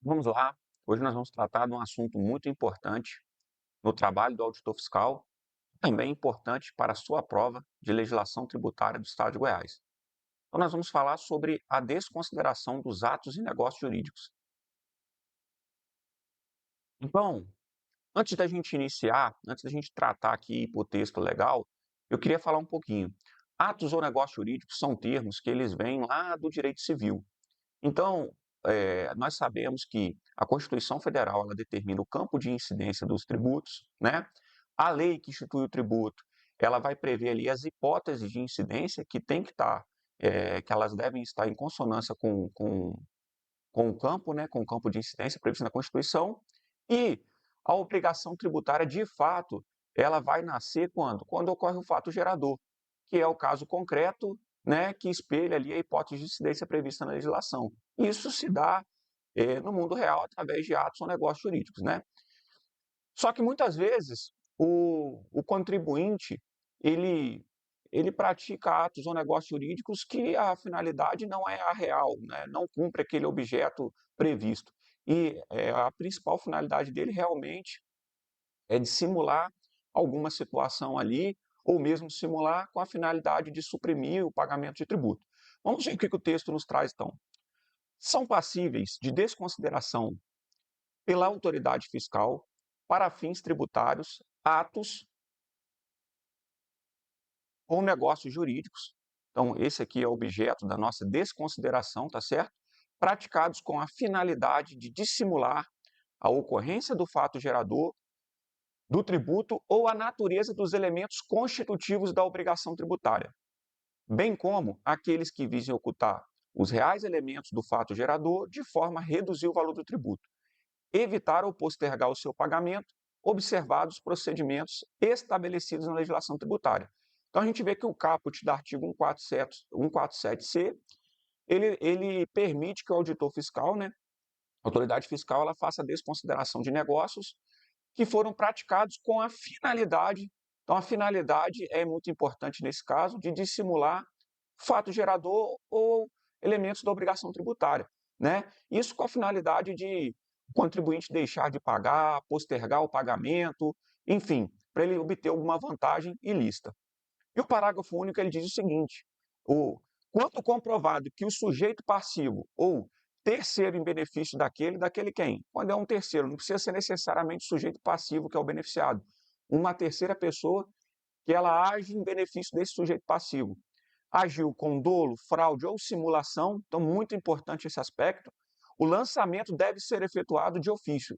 Vamos lá. Hoje nós vamos tratar de um assunto muito importante no trabalho do auditor fiscal, também importante para a sua prova de legislação tributária do Estado de Goiás. Então, nós vamos falar sobre a desconsideração dos atos e negócios jurídicos. Então, antes da gente iniciar, antes da gente tratar aqui para o texto legal, eu queria falar um pouquinho. Atos ou negócios jurídicos são termos que eles vêm lá do direito civil. Então, nós sabemos que a Constituição Federal ela determina o campo de incidência dos tributos, né? A lei que institui o tributo, ela vai prever ali as hipóteses de incidência que tem que estar, que elas devem estar em consonância com o campo, né? Com o campo de incidência previsto na Constituição. E a obrigação tributária, de fato, ela vai nascer quando? Quando ocorre o fato gerador, que é o caso concreto, né, que espelha ali a hipótese de incidência prevista na legislação. Isso se dá no mundo real através de atos ou negócios jurídicos, né? Só que muitas vezes o contribuinte ele ele pratica atos ou negócios jurídicos que a finalidade não é a real, né? Não cumpre aquele objeto previsto. E a principal finalidade dele realmente é de simular alguma situação ali, ou mesmo simular com a finalidade de suprimir o pagamento de tributo. Vamos ver o que o texto nos traz, então. São passíveis de desconsideração pela autoridade fiscal para fins tributários, atos ou negócios jurídicos. Então, esse aqui é o objeto da nossa desconsideração, tá certo? Praticados com a finalidade de dissimular a ocorrência do fato gerador do tributo ou a natureza dos elementos constitutivos da obrigação tributária, bem como aqueles que visem ocultar os reais elementos do fato gerador de forma a reduzir o valor do tributo, evitar ou postergar o seu pagamento, observados os procedimentos estabelecidos na legislação tributária. Então, a gente vê que o caput do artigo 147C, ele permite que o auditor fiscal, né, a autoridade fiscal, ela faça a desconsideração de negócios que foram praticados com a finalidade, então a finalidade é muito importante nesse caso, de dissimular fato gerador ou elementos da obrigação tributária, né? Isso com a finalidade de o contribuinte deixar de pagar, postergar o pagamento, enfim, para ele obter alguma vantagem ilícita. E o parágrafo único ele diz o seguinte: o, quanto comprovado que o sujeito passivo ou terceiro em benefício daquele quem? Quando é um terceiro, não precisa ser necessariamente o sujeito passivo que é o beneficiado. Uma terceira pessoa que ela age em benefício desse sujeito passivo. Agiu com dolo, fraude ou simulação, então muito importante esse aspecto, o lançamento deve ser efetuado de ofício,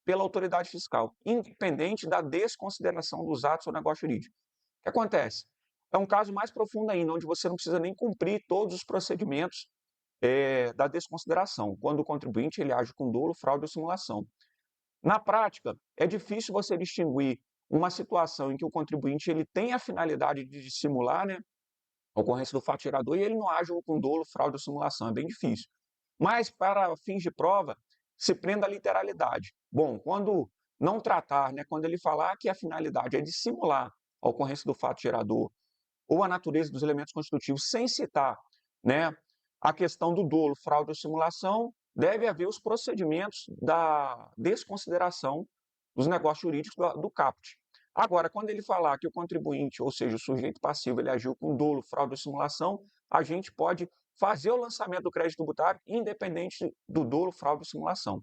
pela autoridade fiscal, independente da desconsideração dos atos ou negócio jurídico. O que acontece? É um caso mais profundo ainda, onde você não precisa nem cumprir todos os procedimentos da desconsideração, quando o contribuinte ele age com dolo, fraude ou simulação. Na prática, é difícil você distinguir uma situação em que o contribuinte ele tem a finalidade de dissimular, né, a ocorrência do fato gerador e ele não age com dolo, fraude ou simulação, é bem difícil. Mas, para fins de prova, se prenda a literalidade. Bom, quando não tratar, né, quando ele falar que a finalidade é dissimular a ocorrência do fato gerador ou a natureza dos elementos constitutivos sem citar, né, a questão do dolo, fraude ou simulação, deve haver os procedimentos da desconsideração dos negócios jurídicos do caput. Agora, quando ele falar que o contribuinte, ou seja, o sujeito passivo, ele agiu com dolo, fraude ou simulação, a gente pode fazer o lançamento do crédito tributário independente do dolo, fraude ou simulação.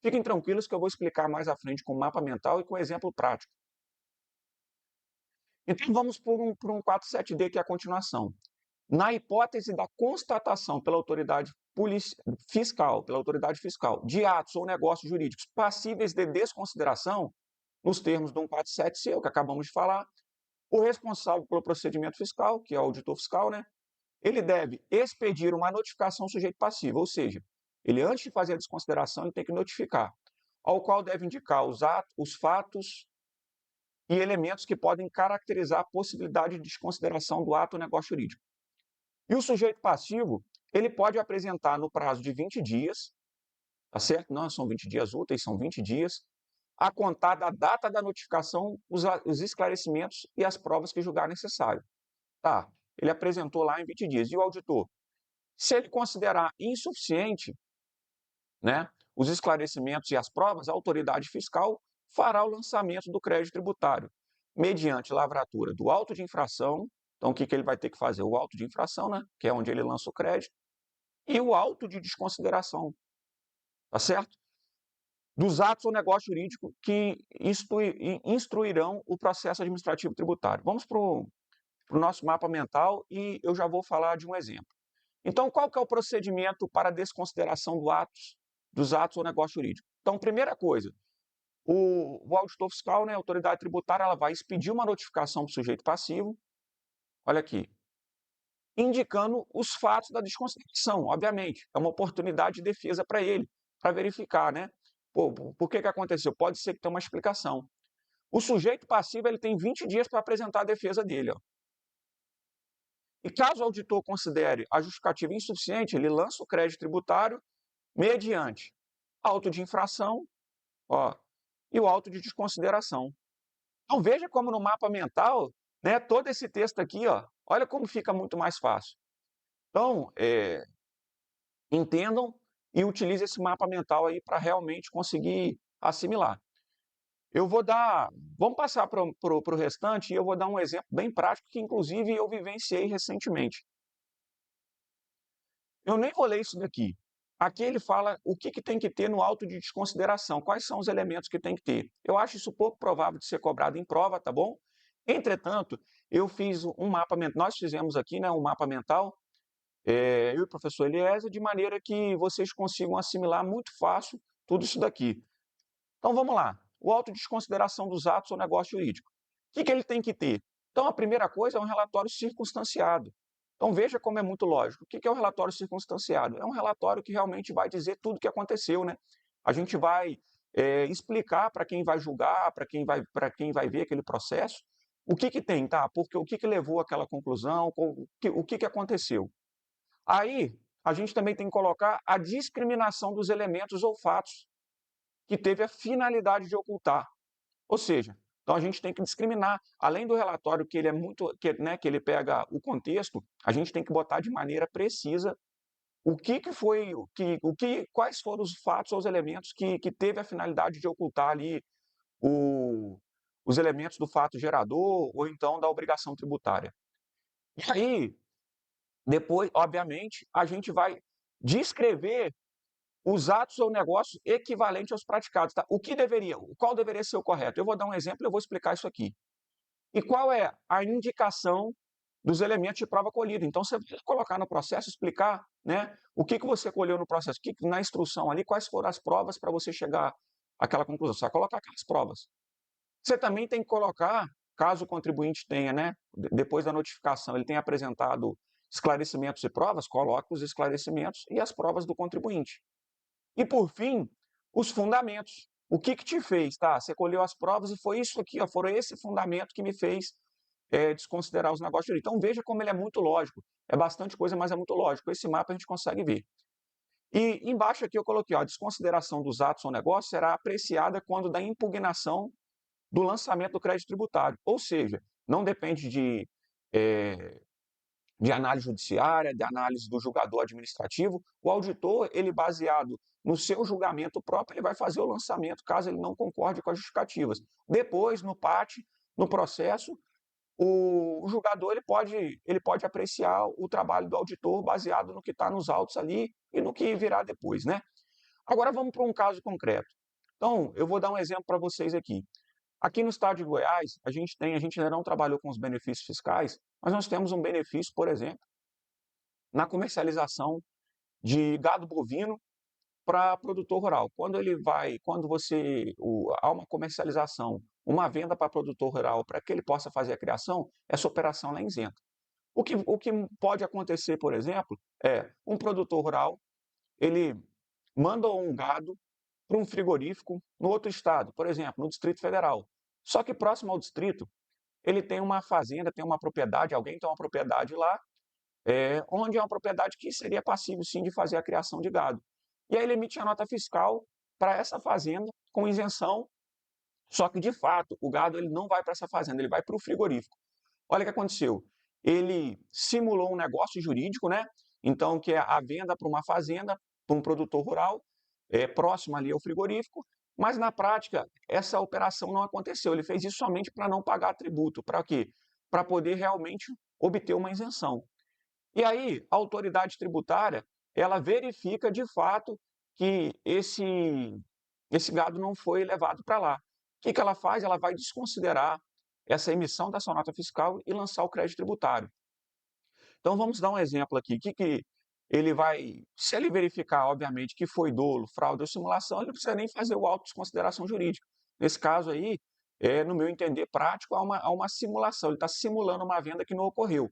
Fiquem tranquilos que eu vou explicar mais à frente com mapa mental e com exemplo prático. Então, vamos por um 47D, que é a continuação. Na hipótese da constatação pela autoridade fiscal, de atos ou negócios jurídicos passíveis de desconsideração, nos termos do 147C, o que acabamos de falar, o responsável pelo procedimento fiscal, que é o auditor fiscal, né, ele deve expedir uma notificação ao sujeito passivo, ou seja, ele antes de fazer a desconsideração, ele tem que notificar, ao qual deve indicar os fatos e elementos que podem caracterizar a possibilidade de desconsideração do ato ou negócio jurídico. E o sujeito passivo, ele pode apresentar no prazo de 20 dias, tá certo? Não são 20 dias úteis, são 20 dias, a contar da data da notificação, os esclarecimentos e as provas que julgar necessário. Tá, ele apresentou lá em 20 dias. E o auditor? Se ele considerar insuficiente, né, os esclarecimentos e as provas, a autoridade fiscal fará o lançamento do crédito tributário, mediante lavratura do auto de infração. Então, o que ele vai ter que fazer? O auto de infração, né, que é onde ele lança o crédito, e o auto de desconsideração, tá certo? Dos atos ou negócio jurídico que instruirão o processo administrativo tributário. Vamos para o nosso mapa mental e eu já vou falar de um exemplo. Então, qual que é o procedimento para a desconsideração dos atos ou negócio jurídico? Então, primeira coisa, o auditor fiscal, né, a autoridade tributária, ela vai expedir uma notificação para o sujeito passivo, olha aqui, indicando os fatos da desconsideração, obviamente. É uma oportunidade de defesa para ele, para verificar, né? Pô, por que aconteceu? Pode ser que tenha uma explicação. O sujeito passivo ele tem 20 dias para apresentar a defesa dele. Ó. E caso o auditor considere a justificativa insuficiente, ele lança o crédito tributário mediante auto de infração, ó, e o auto de desconsideração. Então veja como no mapa mental, né, todo esse texto aqui, ó, olha como fica muito mais fácil. Então, entendam e utilizem esse mapa mental aí para realmente conseguir assimilar. Eu vou dar, vamos passar para o restante e eu vou dar um exemplo bem prático que inclusive eu vivenciei recentemente. Eu nem vou ler isso daqui. Aqui ele fala o que tem que ter no auto de desconsideração, quais são os elementos que tem que ter. Eu acho isso pouco provável de ser cobrado em prova, tá bom? Entretanto, eu fiz um mapa mental, nós fizemos aqui, né, um mapa mental, eu e o professor Eliezer, de maneira que vocês consigam assimilar muito fácil tudo isso daqui. Então vamos lá, o auto de desconsideração dos atos ou negócio jurídico. O que ele tem que ter? Então a primeira coisa é um relatório circunstanciado. Então veja como é muito lógico. O que é o relatório circunstanciado? É um relatório que realmente vai dizer tudo o que aconteceu, né? A gente vai explicar para quem vai julgar, para quem vai ver aquele processo, o que tem, tá? Porque o que levou àquela conclusão, o que aconteceu. Aí a gente também tem que colocar a discriminação dos elementos ou fatos que teve a finalidade de ocultar. Ou seja, então a gente tem que discriminar. Além do relatório que ele é muito, que ele pega o contexto, a gente tem que botar de maneira precisa o que foi, quais foram os fatos ou os elementos que teve a finalidade de ocultar ali o, os elementos do fato gerador ou então da obrigação tributária. E aí, depois, obviamente, a gente vai descrever os atos ou negócios equivalentes aos praticados. Tá? Qual deveria ser o correto? Eu vou dar um exemplo e eu vou explicar isso aqui. E qual é a indicação dos elementos de prova colhida? Então, você vai colocar no processo, explicar, né, o que você colheu no processo, na instrução ali, quais foram as provas para você chegar àquela conclusão. Você vai colocar aquelas provas. Você também tem que colocar, caso o contribuinte tenha, né, depois da notificação, ele tenha apresentado esclarecimentos e provas, coloque os esclarecimentos e as provas do contribuinte. E, por fim, os fundamentos. O que te fez, tá? Você colheu as provas e foi isso aqui, ó, foi esse fundamento que me fez desconsiderar os negócios jurídicos. Então, veja como ele é muito lógico. É bastante coisa, mas é muito lógico. Esse mapa a gente consegue ver. E embaixo aqui eu coloquei, ó, a desconsideração dos atos ou negócios será apreciada quando da impugnação do lançamento do crédito tributário. Ou seja, não depende de análise judiciária, de análise do julgador administrativo. O auditor, ele baseado no seu julgamento próprio, ele vai fazer o lançamento, caso ele não concorde com as justificativas. Depois, no PAT, no processo, o julgador ele pode apreciar o trabalho do auditor baseado no que está nos autos ali e no que virá depois, né? Agora vamos para um caso concreto. Então, eu vou dar um exemplo para vocês aqui. Aqui no estado de Goiás, a gente ainda não trabalhou com os benefícios fiscais, mas nós temos um benefício, por exemplo, na comercialização de gado bovino para produtor rural. Há uma comercialização, uma venda para produtor rural, para que ele possa fazer a criação, essa operação ela é isenta. O que pode acontecer, por exemplo, é um produtor rural, ele manda um gado para um frigorífico no outro estado, por exemplo, no Distrito Federal. Só que próximo ao distrito, ele tem uma fazenda, tem uma propriedade, alguém tem uma propriedade lá, onde é uma propriedade que seria passível, sim, de fazer a criação de gado. E aí ele emite a nota fiscal para essa fazenda com isenção, só que, de fato, o gado ele não vai para essa fazenda, ele vai para o frigorífico. Olha o que aconteceu. Ele simulou um negócio jurídico, né? Então, que é a venda para uma fazenda, para um produtor rural, próximo ali ao frigorífico, mas na prática essa operação não aconteceu. Ele fez isso somente para não pagar tributo. Para quê? Para poder realmente obter uma isenção. E aí, a autoridade tributária, ela verifica de fato que esse gado não foi levado para lá. O que ela faz? Ela vai desconsiderar essa emissão dessa nota fiscal e lançar o crédito tributário. Então vamos dar um exemplo aqui. O que ele vai, se ele verificar, obviamente, que foi dolo, fraude ou simulação, ele não precisa nem fazer o auto de desconsideração jurídica. Nesse caso aí, no meu entender prático, há uma simulação. Ele está simulando uma venda que não ocorreu.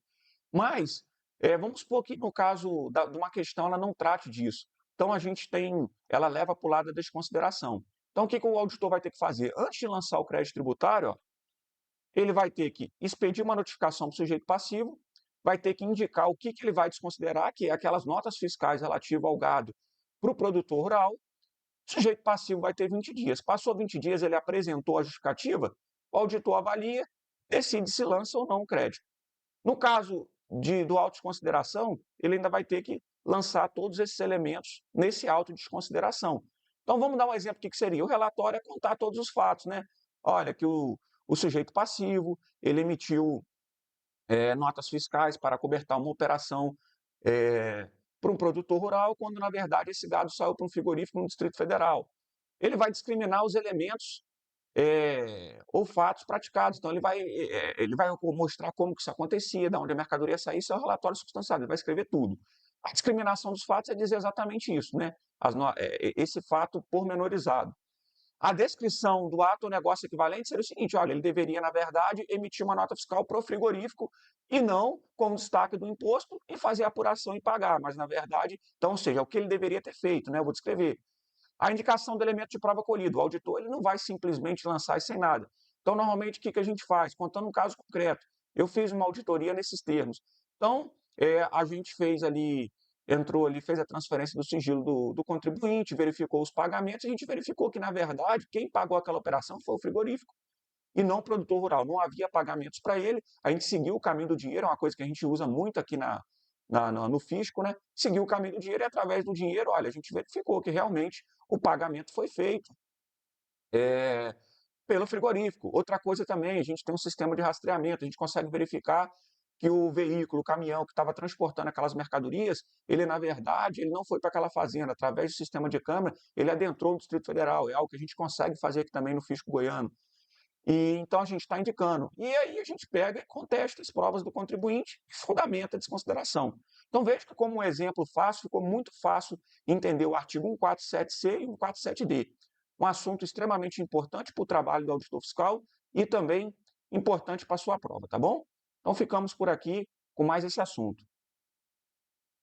Mas, vamos supor que no caso de uma questão ela não trate disso. Então a gente tem, ela leva para o lado da desconsideração. Então o que o auditor vai ter que fazer? Antes de lançar o crédito tributário, ó, ele vai ter que expedir uma notificação para o sujeito passivo, vai ter que indicar o que ele vai desconsiderar, que é aquelas notas fiscais relativas ao gado para o produtor rural. O sujeito passivo vai ter 20 dias. Passou 20 dias, ele apresentou a justificativa, o auditor avalia, decide se lança ou não o crédito. No caso do auto de consideração, ele ainda vai ter que lançar todos esses elementos nesse auto de consideração. Então vamos dar um exemplo do que seria. O relatório é contar todos os fatos, né? Olha, que o sujeito passivo, ele emitiu notas fiscais para cobertar uma operação para um produtor rural, quando na verdade esse gado saiu para um frigorífico no Distrito Federal. Ele vai discriminar os elementos ou fatos praticados. Então, ele vai mostrar como que isso acontecia, de onde a mercadoria saía, isso é um relatório substanciado, ele vai escrever tudo. A discriminação dos fatos é dizer exatamente isso, né? Esse fato pormenorizado. A descrição do ato ou negócio equivalente seria o seguinte: olha, ele deveria, na verdade, emitir uma nota fiscal para o frigorífico e não como destaque do imposto e fazer a apuração e pagar, mas, na verdade, então, ou seja, o que ele deveria ter feito, né? Eu vou descrever. A indicação do elemento de prova colhido. O auditor ele não vai simplesmente lançar isso sem nada. Então, normalmente, o que a gente faz? Contando um caso concreto, eu fiz uma auditoria nesses termos. Então, a gente fez ali, entrou ali, fez a transferência do sigilo do contribuinte, verificou os pagamentos, e a gente verificou que, na verdade, quem pagou aquela operação foi o frigorífico e não o produtor rural. Não havia pagamentos para ele, a gente seguiu o caminho do dinheiro, é uma coisa que a gente usa muito aqui no fisco, né? Seguiu o caminho do dinheiro e através do dinheiro, olha, a gente verificou que realmente o pagamento foi feito pelo frigorífico. Outra coisa também, a gente tem um sistema de rastreamento, a gente consegue verificar que o veículo, o caminhão que estava transportando aquelas mercadorias, ele na verdade, ele não foi para aquela fazenda, através do sistema de câmera, ele adentrou no Distrito Federal, é algo que a gente consegue fazer aqui também no fisco goiano. E então a gente está indicando. E aí a gente pega e contesta as provas do contribuinte e fundamenta a desconsideração. Então veja que como um exemplo fácil, ficou muito fácil entender o artigo 147C e 147D. Um assunto extremamente importante para o trabalho do auditor fiscal e também importante para a sua prova, tá bom? Então ficamos por aqui com mais esse assunto.